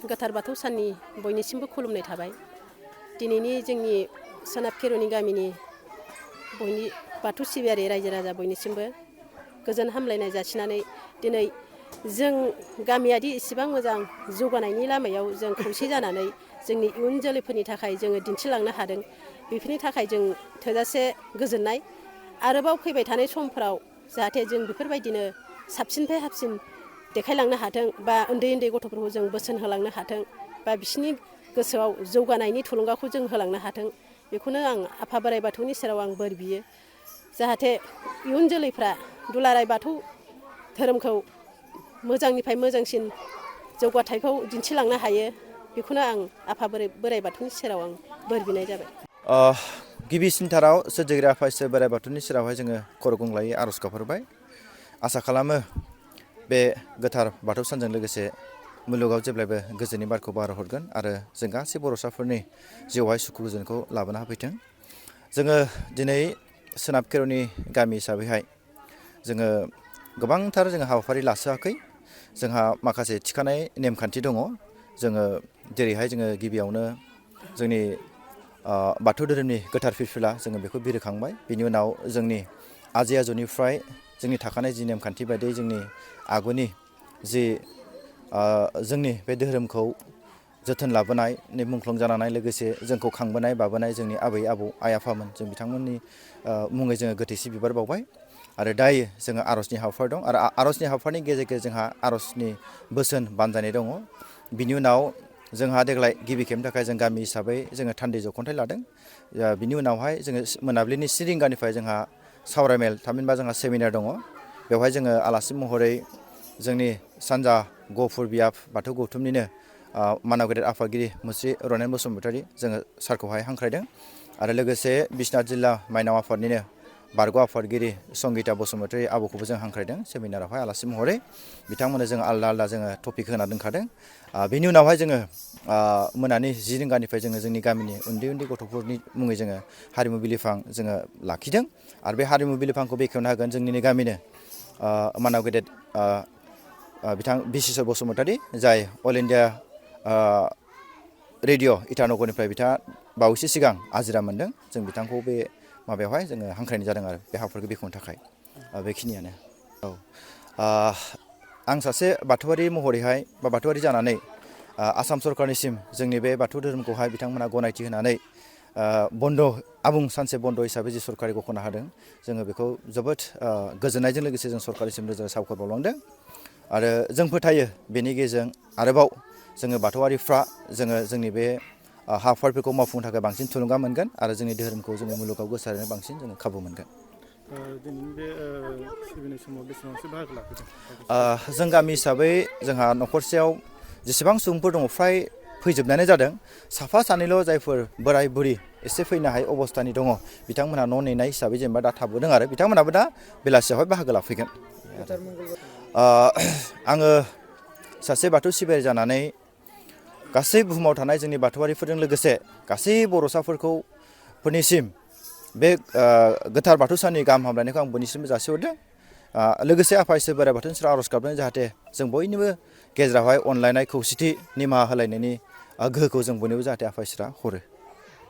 गोथार बाथौ साननि बयनिसिमबो खुलुमनाय थाबाय। दिनैनि जोंनि सोनाब खेरुनि गामिनि बाथौ सिबियारि रायजो राजा बयनिसिमबो गोजोन हामलायनाय जासिनानै दिनै जों गामियारि इसिबां मोजां जौगानायनि लामायाव जों खौसे जानानै जोंनि इयुन जोलैफोरनि थाखाय जोङो दिन्थिलांनो हादों। बेफोरनि थाखाय जों थोजासे गोजोननाय। आरोबाव फैबाय थानाय समफोराव जाहाथे जों बेफोरबायदिनो साबसिननिफ्राय हामसिन देखायलांनो हाथों बा उन्दै उन्दै गथ'फोरखौ जों बोसोन होलांनो हाथों बा बिसोरनि गोसोआव जौगानायनि थुलुंगाखौ जों होलांनो हाथों। बेखौनो आं आफा बोराइ बाथौनि सेराव आं बोर बियो। जाहाथे इयुन जोलैफ्रा दुलाराय बाथौ धोरोमखौ मोजांनिफ्राय मोजांसिन जौगाथायखौ दिन्थिलांनो हायो। बेखौनो आं आफा बोराइ बाथौनि सेराव आं बोर बिनाय जाबाय। गिबिसिनथाराव सोरजिगिरि आफा इसोर बोराइ बाथौनि सेरावहाय जोङो खर' गंग्लायै आर'ज गाबहरबाय। आसा खालामो बे गोथार बाथौ सानजों लोगोसे मुलुगाव जेब्लायबो गोजोननि बारखौ बारहरगोन आरो जों गासै बर'साफोरनि जिउआवहाय सुखु गोजोनखौ लाबोना होफैथों। जोङो दिनै सोनाब खेरुनि गामि हिसाबैहाय जोङो गोबांथार जोङो हाबाफारि लासोआखै। जोंहा माखासे थिखानाय नेमखान्थि दङ। जोङो जेरैहाय जोङो गिबियावनो जोंनि बाथौ धोरोमनि गोथार फिरफिला जोङो बेखौ बिलिरखांबाय। बिनि उनाव जोंनि आजै आजौनिफ्राय जोंनि थाखानाय जि नेमखान्थि बायदियै जोंनि आगुनि जि जोंनि बे धोरोमखौ जोथोन लाबोनाय मुंख्लं जानानै लोगोसे जोंखौ खांबोनाय बाबोनाय जोंनि आबै आबौ आइ आफामोन जों बिथांमोननि मुङै जोङो गोथैसि बिबार बावबाय। आरो दायो जोङो आर'जनि हाबाफारि दं आरो आर'जनि हाबाफारिनि गेजेर जोंहा आर'जनि बोसोन बानजायनाय दङ। बिनि उनाव जोंहा देग्लाय गिबि खेबनि थाखाय जों गामि हिसाबै जोङो थान्दै जख'न्थाय लादों। बिनि उनावहाय जोङो मोनाबिलिनि 10 रिंगानिफ्राय जोंहा सावरायमेल थामहिनबा जोंहा सेमिनार दङ। बेवहाय जोङो आलासि महरै जोंनि सानजा गफुर बियाब बाथौ गौथुमनिनो मानाव गेदेर आफादगिरि मुस्रि रनेन बसुमतारी जोङो सारखौहाय हांख्रायदों। आरो लोगोसे बिश्वनाथ जिल्ला माइनाव आफादनिनो बारग' आफादगिरि संगिता बसुमतारी आब'खौबो जों हांख्रायदों सेमिनारावहाय आलासि महरै। बिथांमोननो जों आलदा आलदा जोङो टपिक होना दोनखादों। बेनि उनावहाय जोङो मोनानि 10 रिंगानिफ्राय जोङो जोंनि गामिनि उन्दै उन्दै गथ'फोरनि मुङै जोङो हारिमु बिलिफां जोङो लाखिदों। आरो बे हारिमु बिलिफांखौ बेखेवनो हागोन जोंनिनो गामिनो मानाव गेदेर बिथां बिश्वेश्वर बसुमतारी जाय अल इन्डिया रेडिअ' इटानगरनिफ्राय बिथाङा बावैसो सिगां आजिरा मोन्दों। जों बिथांखौ बे माबायावहाय जोङो हांख्रायनाय जादों आरो बे हाबाफोरखौ बेखेवनो थाखाय। बेखिनियानो। औ आं सासे बाथौआरि महरैहाय बा बाथौआरि जानानै आसाम सरकारनिसिम जोंनि बे बाथौ धोरोमखौहाय बिथांमोना गनायथि होनानै आबुं सानसे बन्द' हिसाबै जि सरकारि घोषणा होदों जोङो बेखौ जोबोद गोजोननायजों लोगोसे जों सरकारनिसिम रोजा साबायखर बावलांदों। आरो जों फोथायो बेनि गेजेरजों आरोबाव जोङो बाथौआरिफ्रा जोङो जोंनि बे हाबाफारिफोरखौ मावफुंनो थाखाय बांसिन थुलुंगा मोनगोन आरो जोंनि धोरोमखौ जोङो मुलुगाव गोसारनो बांसिन जोङो खाबु मोनगोन। दिनैनि बे सिबिनाय समाव बेसेबांसो बाहागो लाफैदों? जों गामि हिसाबै जोंहा न'खरसेयाव जेसेबां सुबुंफोर दङ फ्राय फैजोबनायानो जादों। साफा सानैल' जायफोर बोराय बुरि एसे फैनो हायै अबस्थानि दङ बिथांमोनहा न' नेनाय हिसाबै जेनेबा दा थाबोदों आरो बिथांमोनहाबो दा बेलासियावहाय बाहागो लाफैगोन। आङो सासे बाथौ सिबियारि जानानै गासै बुहुमाव थानाय जोंनि बाथौआरिफोरजों लोगोसे गासै बर'साफोरनिसिम बे गोथार बाथौ साननि गाहाम हामलायनायखौ आं बयनिसिमबो जासिहरदों। लोगोसे आफा इसोर बोराइ बाथौनि सेराव आर'ज गाबदों जाहाथे जों बयनिबो गेजेरावहाय अनलायनाय खौसेथि निमाहा होलायनायनि गोहोखौ जों बयनोबो जाहाथे आफा इसोरा हरो।